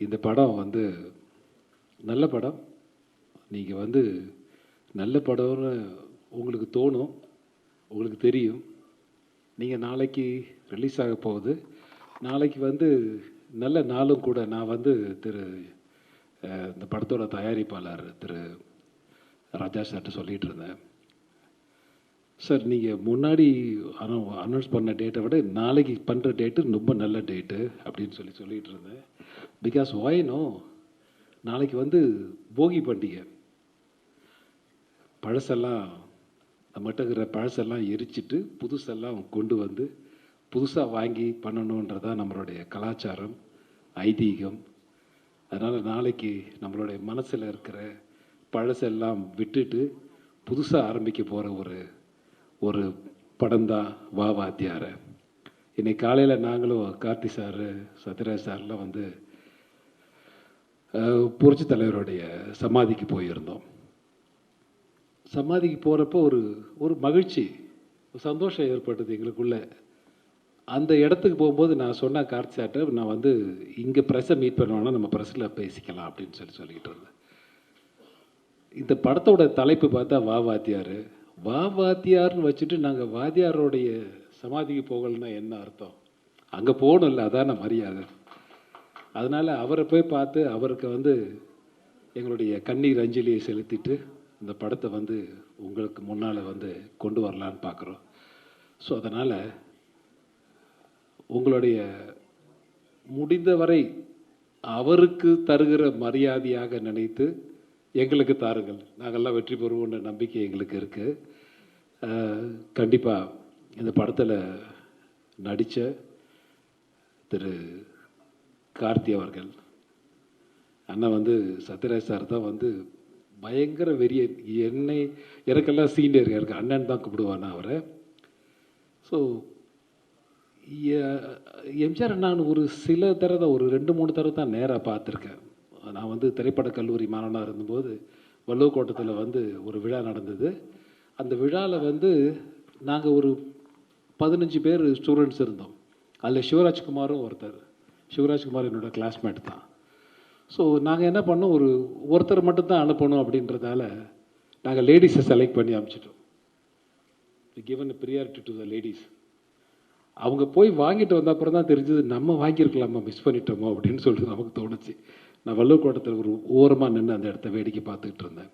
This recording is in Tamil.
இந்த படம் வந்து நல்ல படம். நீங்கள் வந்து நல்ல படம்னு உங்களுக்கு தோணும், உங்களுக்கு தெரியும். நீங்கள் நாளைக்கு ரிலீஸ் ஆக போகுது. நாளைக்கு வந்து நல்ல நாளும் கூட. நான் வந்து இந்த படத்தோட தயாரிப்பாளர் திரு ராஜா சார்ட்ட சொல்லிகிட்டு இருந்தேன். சார் நீங்கள் முன்னாடி அனௌன்ஸ் பண்ண டேட்டை விட நாளைக்கு பண்ணுற டேட்டு ரொம்ப நல்ல டேட்டு அப்படின்னு சொல்லிகிட்டு இருந்தேன். பிகாஸ் ஒய்னோ நாளைக்கு வந்து போகி பண்டிகை. பழசெல்லாம் நம்மகிட்ட இருக்கிற பழசெல்லாம் எரிச்சிட்டு புதுசெல்லாம் கொண்டு வந்து புதுசாக வாங்கி பண்ணணுன்றதான் நம்மளுடைய கலாச்சாரம், ஐதீகம். அதனால் நாளைக்கு நம்மளுடைய மனசில் இருக்கிற பழசெல்லாம் விட்டுட்டு புதுசாக ஆரம்பிக்க போகிற ஒரு படம் தான் வா வாத்தியார. இன்னைக்கு காலையில் நாங்களும் கார்த்தி சார், சத்யராஜ் சார்லாம் வந்து புரட்சி தலைவருடைய சமாதிக்கு போயிருந்தோம். சமாதிக்கு போகிறப்போ ஒரு மகிழ்ச்சி, சந்தோஷம் ஏற்பட்டது எங்களுக்குள்ள. அந்த இடத்துக்கு போகும்போது நான் சொன்னேன் கார்த்தி சார்ட்ட, நான் வந்து இங்கே ப்ரெஸ்ஸை மீட் பண்ணுவோன்னா நம்ம ப்ரெஸ்ஸில் பேசிக்கலாம் அப்படின்னு சொல்லிக்கிட்டு இருந்தேன். இந்த படத்தோட தலைப்பு பார்த்தா வா வாத்தியார். வா வாத்தியார்னு வச்சுட்டு நாங்கள் வாத்தியாரோடைய சமாதிக்கு போகலன்னா என்ன அர்த்தம்? அங்கே போகணும்ல, அதான மரியாதை. அதனால் அவரை போய் பார்த்து அவருக்கு வந்து எங்களுடைய கண்ணீர் அஞ்சலியை செலுத்திட்டு இந்த படத்தை வந்து உங்களுக்கு முன்னால் வந்து கொண்டு வரலான்னு பார்க்குறோம். ஸோ அதனால் உங்களுடைய முடிந்தவரை அவருக்கு தருகிற மரியாதையாக நினைத்து எங்களுக்கு தாருங்கள். நாங்கள்லாம் வெற்றி பெறுவோன்ற நம்பிக்கை எங்களுக்கு இருக்குது. கண்டிப்பாக இந்த படத்தில் நடித்த திரு கார்த்தி அவர்கள், அண்ணன் வந்து சத்யராஜ் சார் தான் வந்து பயங்கர வெறியன். எனக்கெல்லாம் சீனியர், எனக்கு அண்ணன் தான் கூப்பிடுவான் அவரை. ஸோ எம்ஜிஆர் நான் ஒரு சில தடவை ஒரு 2-3 தடவை தான் நேராக பார்த்துருக்கேன். நான் வந்து திரைப்பட கல்லூரி மாணவனாக இருந்தபோது வள்ளுவக்கோட்டத்தில் வந்து ஒரு விழா நடந்தது. அந்த விழாவில் வந்து நாங்கள் ஒரு 15 பேர் ஸ்டூடெண்ட்ஸ் இருந்தோம். அதில் சிவராஜ்குமாரும் ஒருத்தர். சிவராஜ்குமார் என்னோட கிளாஸ்மேட் தான். ஸோ நாங்கள் என்ன பண்ணோம், ஒருத்தர் மட்டும்தான் அனுப்பணும் அப்படின்றதால நாங்கள் லேடிஸை செலக்ட் பண்ணி அனுப்பிச்சிட்டோம். Given priority to the ladies. அவங்க போய் வாங்கிட்டு வந்த அப்புறம் தான் தெரிஞ்சது நம்ம வாங்கியிருக்கலாமா, மிஸ் பண்ணிட்டோமோ அப்படின்னு சொல்லிட்டு நமக்கு தோணுச்சு. நான் வள்ளுவக்கோட்டத்தில் ஒரு ஓரமாக நின்று அந்த இடத்த வேடிக்கை பார்த்துக்கிட்டு இருந்தேன்.